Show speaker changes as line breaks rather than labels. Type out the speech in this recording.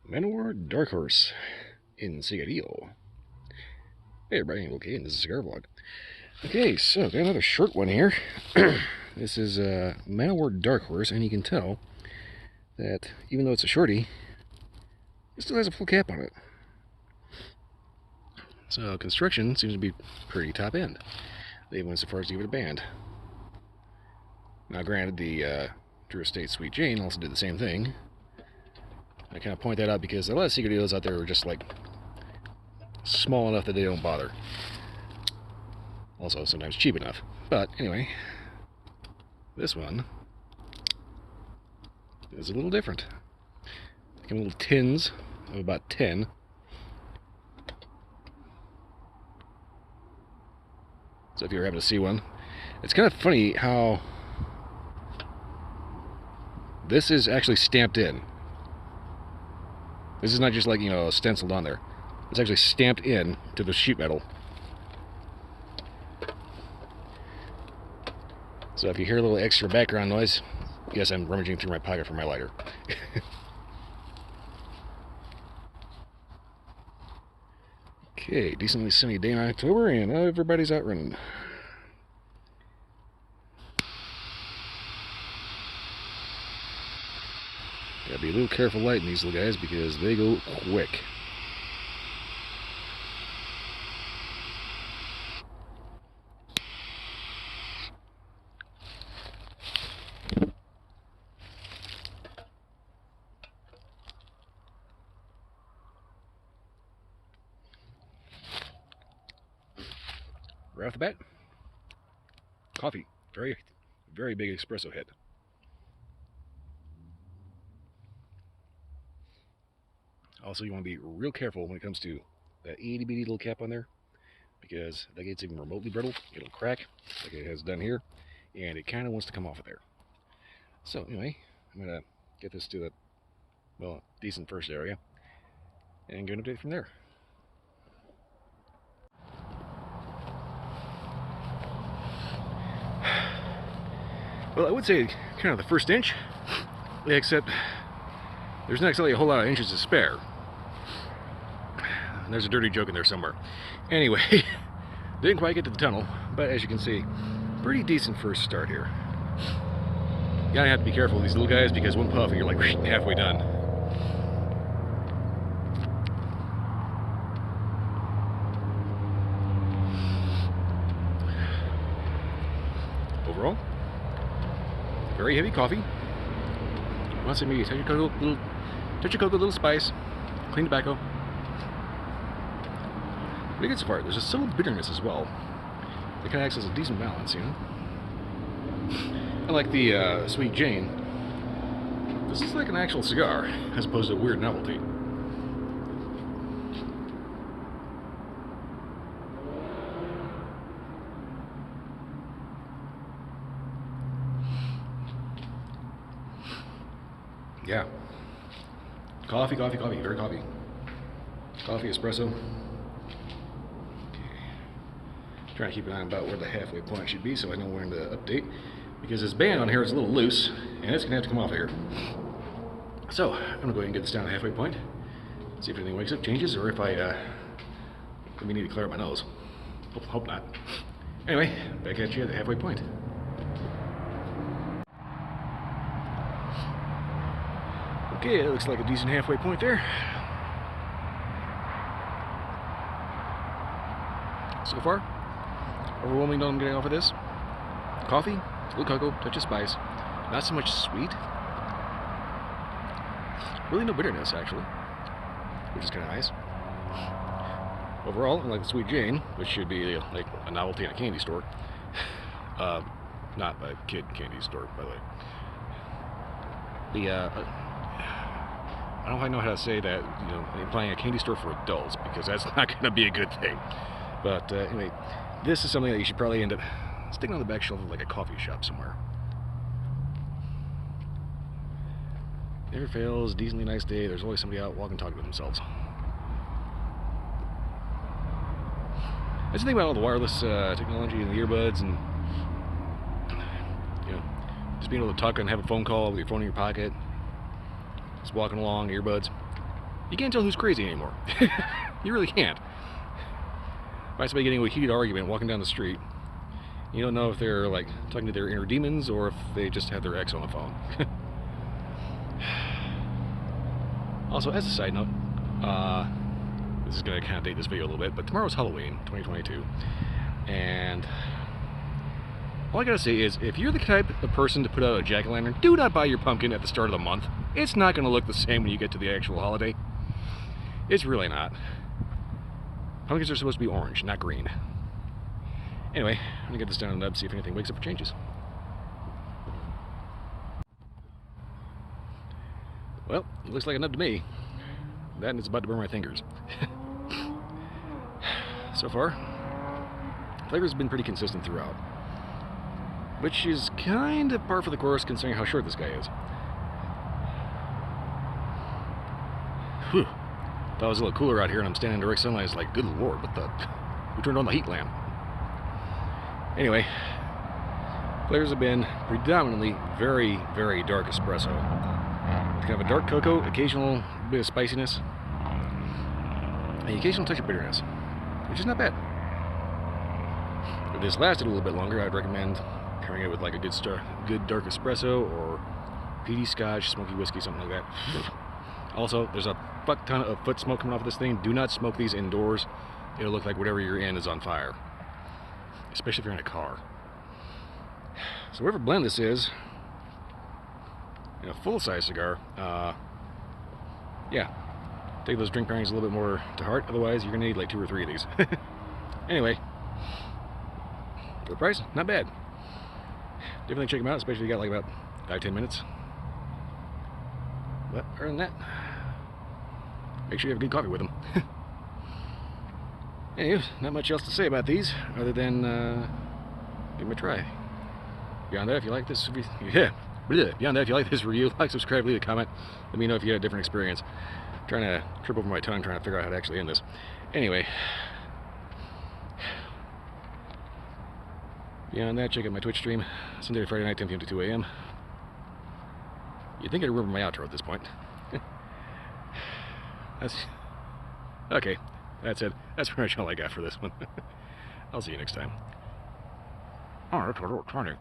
Manowar Dark Horse in Cigar. Hey everybody, okay, and this is a Cigar vlog. Okay, so got another short one here. This is Manowar Dark Horse, and you can tell that even though it's a shorty, it still has a full cap on it. So construction seems to be pretty top end. They went so far as to give it a band. Now granted, the Drew Estate Sweet Jane also did the same thing. I kind of point that out because a lot of secret deals out there are just like small enough that they don't bother. Also sometimes cheap enough. But anyway, this one is a little different. They come in little tins of about 10. So if you ever happen to see one, it's kind of funny how this is actually stamped in. This is not just like, you know, stenciled on there. It's actually stamped in to the sheet metal. So if you hear a little extra background noise, yes, I'm rummaging through my pocket for my lighter. Okay, decently sunny day in October, and everybody's out running. Gotta be a little careful lighting these little guys because they go quick. Right off the bat, coffee. Very, very big espresso hit. Also, you want to be real careful when it comes to that itty bitty little cap on there, because if that gets even remotely brittle, it'll crack like it has done here, and it kind of wants to come off of there. So anyway, I'm gonna get this to the, well, decent first area and get an update from there. Well, I would say kind of the first inch, except there's not exactly a whole lot of inches to spare. And there's a dirty joke in there somewhere. Anyway, didn't quite get to the tunnel, but as you can see, pretty decent first start here. You gotta have to be careful with these little guys because one puff and you're like halfway done. Overall, very heavy coffee. Lots of maybe touch of cocoa, little spice, clean tobacco. Pretty good so far. There's a subtle bitterness as well. It kind of acts as a decent balance, you know. Unlike the Sweet Jane, this is like an actual cigar as opposed to a weird novelty. Yeah. Coffee, very coffee. Coffee, espresso. Okay. Trying to keep an eye about where the halfway point should be so I know when to update. Because this band on here is a little loose, and it's going to have to come off of here. So, I'm going to go ahead and get this down to the halfway point. See if anything wakes up, changes, or if I maybe need to clear up my nose. Hope not. Anyway, back at you at the halfway point. Okay, it looks like a decent halfway point there. So far, overwhelming what I'm getting off of this. Coffee, a little cocoa, touch of spice, not so much sweet. Really no bitterness, actually, which is kind of nice. Overall, unlike the Sweet Jane, which should be like a novelty in a candy store. Not a kid candy store, by the way. I don't know if I know how to say that, you know, implying a candy store for adults, because that's not going to be a good thing. But anyway, this is something that you should probably end up sticking on the back shelf of like a coffee shop somewhere. Never fails, decently nice day, there's always somebody out walking talking to themselves. That's the thing about all the wireless technology and the earbuds and, you know, just being able to talk and have a phone call with your phone in your pocket. Just walking along, earbuds. You can't tell who's crazy anymore. You really can't. Might somebody getting into a heated argument walking down the street. You don't know if they're like talking to their inner demons or if they just have their ex on the phone. Also, as a side note, this is going to kind of date this video a little bit, but tomorrow's Halloween, 2022, and all I gotta say is, if you're the type of person to put out a jack-o'-lantern, do not buy your pumpkin at the start of the month. It's not going to look the same when you get to the actual holiday. It's really not. Pumpkins are supposed to be orange, not green. Anyway, I'm going to get this down a nub, see if anything wakes up or changes. Well, it looks like a nub to me. That and it's about to burn my fingers. So far, flavor's been pretty consistent throughout, which is kind of par for the course considering how short this guy is. Whew. Thought it was a little cooler out here and I'm standing in direct sunlight. It's like, good lord, what the... Who turned on the heat lamp? Anyway, flavors have been predominantly very, very dark espresso. With kind of a dark cocoa, occasional bit of spiciness, and the occasional touch of bitterness, which is not bad. If this lasted a little bit longer, I'd recommend pairing it with like a good dark espresso or peaty scotch, smoky whiskey, something like that. Also, there's a fuck ton of foot smoke coming off of this thing. Do not smoke these indoors. It'll look like whatever you're in is on fire, especially if you're in a car. So whatever blend this is, in a full-size cigar, yeah, take those drink pairings a little bit more to heart. Otherwise, you're gonna need like 2 or 3 of these. Anyway, for the price, not bad. Definitely check them out, especially if you got like about 5-10 minutes. But other than that, make sure you have good coffee with them. Anyways, not much else to say about these other than give them a try. Beyond that, if you like this, beyond that, if you like this review, like, subscribe, leave a comment. Let me know if you had a different experience. I'm trying to trip over my tongue, trying to figure out how to actually end this. Anyway, beyond that, check out my Twitch stream Sunday to Friday night, 10 p.m. to 2 a.m. You'd think I'd remember my outro at this point. That's okay. That's it. That's pretty much all I got for this one. I'll see you next time. Oh, that's a little funny.